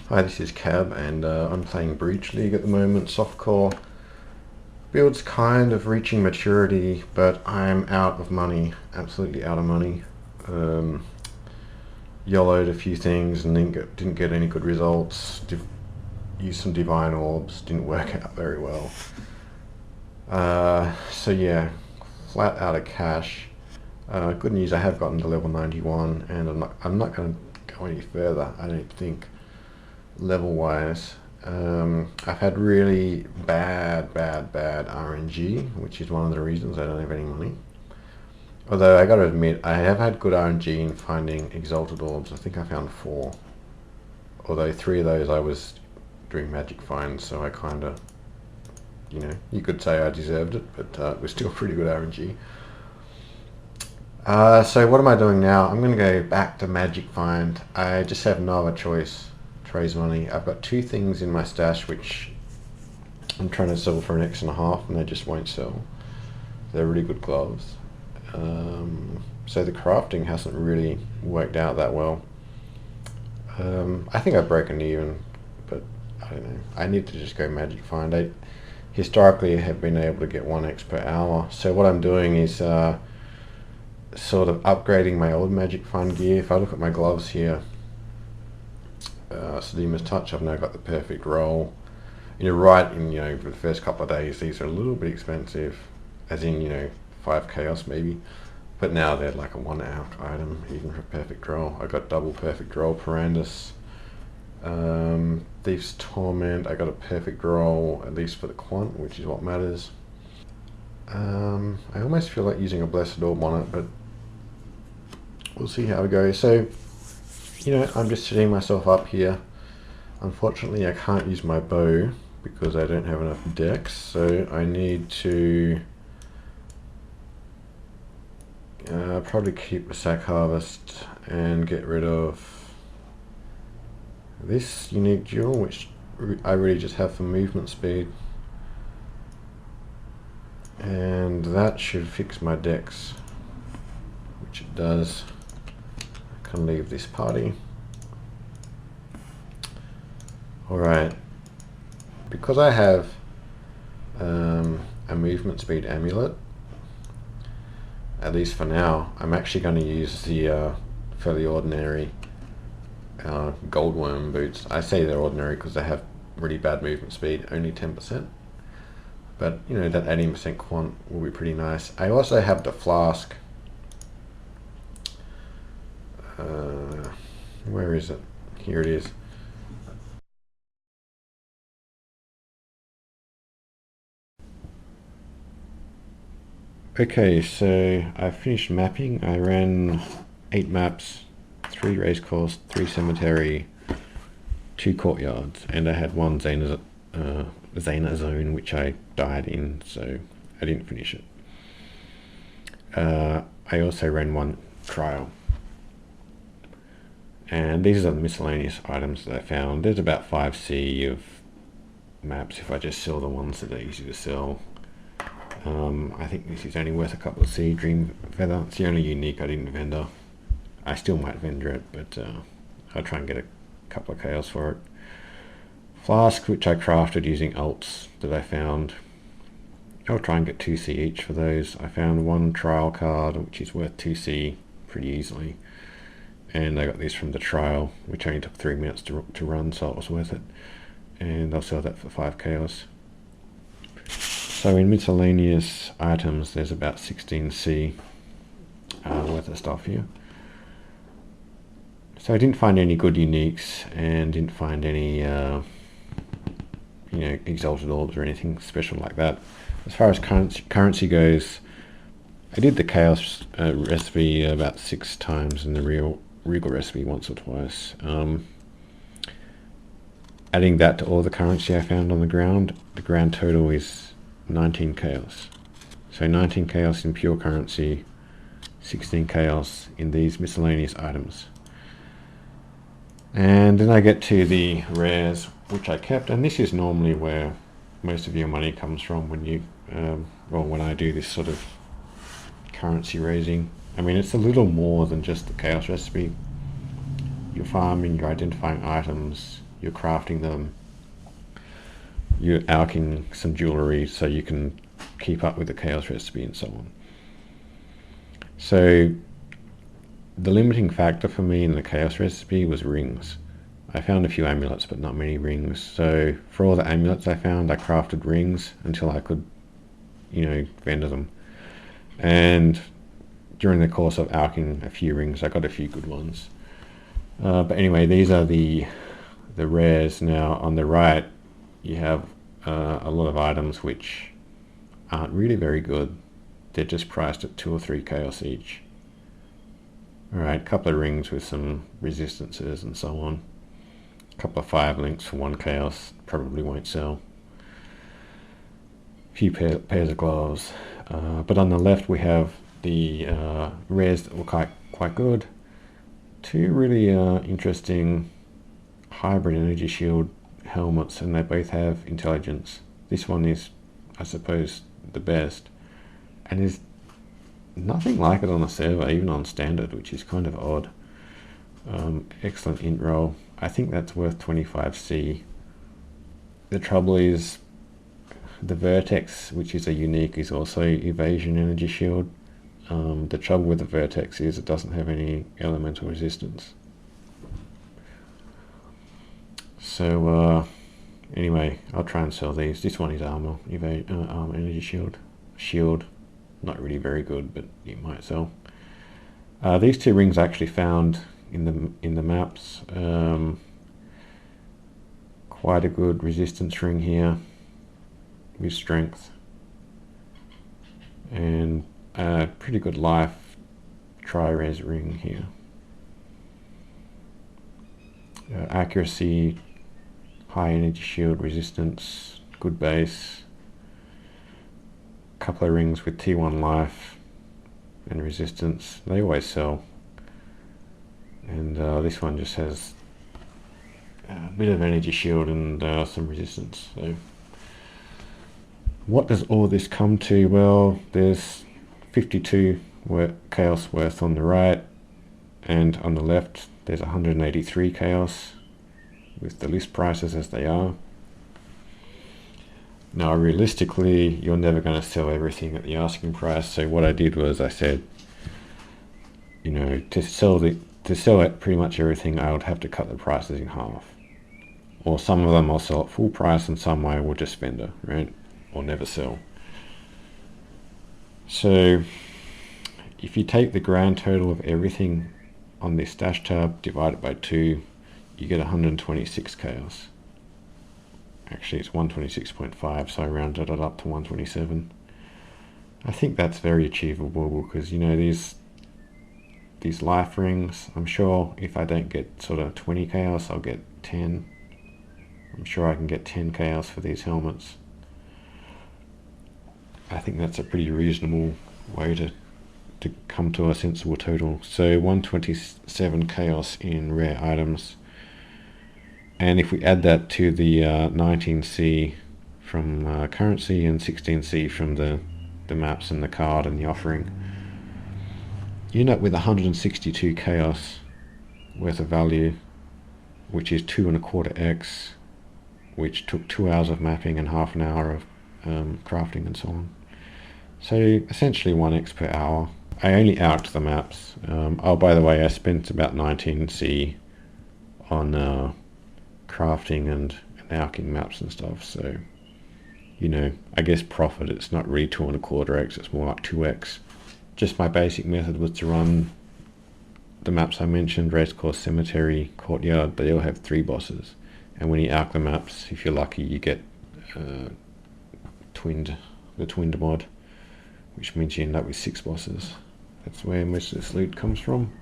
Hi, this is Cab, and I'm playing Breach League at the moment, softcore. Build's kind of reaching maturity, but I'm out of money, absolutely out of money. YOLO'd a few things and didn't get any good results. Used some Divine Orbs, didn't work out very well. So yeah, flat out of cash. Good news, I have gotten to level 91, and I'm not going to go any further, I don't think. Level wise, I've had really bad RNG, which is one of the reasons I don't have any money. Although I gotta admit, I have had good RNG in finding Exalted Orbs. I think I found 4. Although 3 of those I was doing magic finds, so I kinda, you could say I deserved it, but it was still pretty good RNG. So what am I doing now? I'm gonna go back to magic find. I just have no other choice. Raise money. I've got 2 things in my stash which I'm trying to sell for an X1.5 and they just won't sell. They're really good gloves. So the crafting hasn't really worked out that well. I think I've broken even, but I don't know. I need to just go magic find. I historically have been able to get 1x per hour. So what I'm doing is sort of upgrading my old magic find gear. If I look at my gloves here, Sedima's Touch, I've now got the perfect roll. Right in, for the first couple of days, these are a little bit expensive, as in, 5 chaos maybe. But now they're like a 1 out item, even for perfect roll. I got double perfect roll Perandus. Thief's Torment, I got a perfect roll, at least for the quant, which is what matters. I almost feel like using a Blessed Orb on it, but we'll see how it goes. So, I'm just setting myself up here. Unfortunately, I can't use my bow because I don't have enough dex, so I need to probably keep the Sack Harvest and get rid of this unique jewel, which I really just have for movement speed. And that should fix my dex, which it does. I can leave this party. Alright, because I have a movement speed amulet, at least for now, I'm actually going to use the fairly ordinary Goldworm boots. I say they're ordinary because they have really bad movement speed, only 10%. But, that 18% quant will be pretty nice. I also have the flask. Where is it? Here it is. Okay, so I finished mapping. I ran 8 maps, 3 racecourse, 3 cemetery, 2 courtyards, and I had 1 Zana zone which I died in, so I didn't finish it. I also ran 1 trial. And these are the miscellaneous items that I found. There's about 5C of maps if I just sell the ones that are easy to sell. I think this is only worth a couple of C. Dream Feather, it's the only unique I didn't vendor. I still might vendor it, but I'll try and get a couple of chaos for it. Flask, which I crafted using alts that I found. I'll try and get 2C each for those. I found 1 trial card, which is worth 2C pretty easily. And I got this from the trial, which only took 3 minutes to run, so it was worth it. And I'll sell that for 5 chaos. So in miscellaneous items, there's about 16C worth of stuff here. So I didn't find any good uniques and didn't find any, exalted orbs or anything special like that. As far as currency goes, I did the chaos recipe about 6 times and the regal recipe once or twice. Adding that to all the currency I found on the grand total is 19 chaos. So 19 chaos in pure currency, 16 chaos in these miscellaneous items. And then I get to the rares, which I kept, and this is normally where most of your money comes from when you, when I do this sort of currency raising. I mean, it's a little more than just the chaos recipe. You're farming, you're identifying items, you're crafting them, you're alching some jewelry so you can keep up with the chaos recipe and so on. So the limiting factor for me in the chaos recipe was rings. I found a few amulets, but not many rings. So for all the amulets I found, I crafted rings until I could, vendor them. And during the course of alching a few rings, I got a few good ones. But anyway, these are the rares. Now on the right, you have a lot of items which aren't really very good. They're just priced at 2 or 3 chaos each. Alright, a couple of rings with some resistances and so on. A couple of 5 links for 1 chaos, probably won't sell. A few pairs of gloves. But on the left we have the rares that look quite good. 2 really interesting hybrid energy shield helmets, and they both have intelligence. This one is, I suppose, the best, and there's nothing like it on the server, even on standard, which is kind of odd. Excellent int roll. I think that's worth 25C. The trouble is the vertex, which is a unique, is also evasion energy shield. The trouble with the vertex is it doesn't have any elemental resistance. So anyway, I'll try and sell these. This one is armor, armor energy shield. Not really very good, but it might sell. These 2 rings I actually found in the maps. Quite a good resistance ring here with strength, and a pretty good life tri-res ring here. Accuracy, high energy shield resistance, good base. Couple of rings with T1 life and resistance. They always sell. And this one just has a bit of energy shield and some resistance. So what does all this come to? Well, there's 52 chaos worth on the right, and on the left there's 183 chaos with the list prices as they are. Now realistically, you're never going to sell everything at the asking price, so what I did was I said, to sell it pretty much everything, I would have to cut the prices in half. Or some of them I'll sell at full price, and some I will just vendor, right? Or never sell. So if you take the grand total of everything on this stash tab, divide it by 2, you get 126 chaos. Actually, it's 126.5, so I rounded it up to 127. I think that's very achievable because, these life rings, I'm sure if I don't get sort of 20 chaos, I'll get 10. I'm sure I can get 10 chaos for these helmets. I think that's a pretty reasonable way to come to a sensible total. So 127 chaos in rare items. And if we add that to the 19C from currency and 16C from the maps and the card and the offering, you end up with 162 chaos worth of value, which is 2.25x, which took 2 hours of mapping and half an hour of crafting and so on. So essentially 1x per hour. I only alched the maps. Oh, by the way, I spent about 19C on crafting and alching maps and stuff, so I guess profit, it's not really 2.25x, it's more like 2x. Just my basic method was to run the maps I mentioned, Racecourse, Cemetery, Courtyard. They all have 3 bosses, and when you alch the maps, if you're lucky, you get the twinned mod, which means you end up with 6 bosses. That's where most of this loot comes from.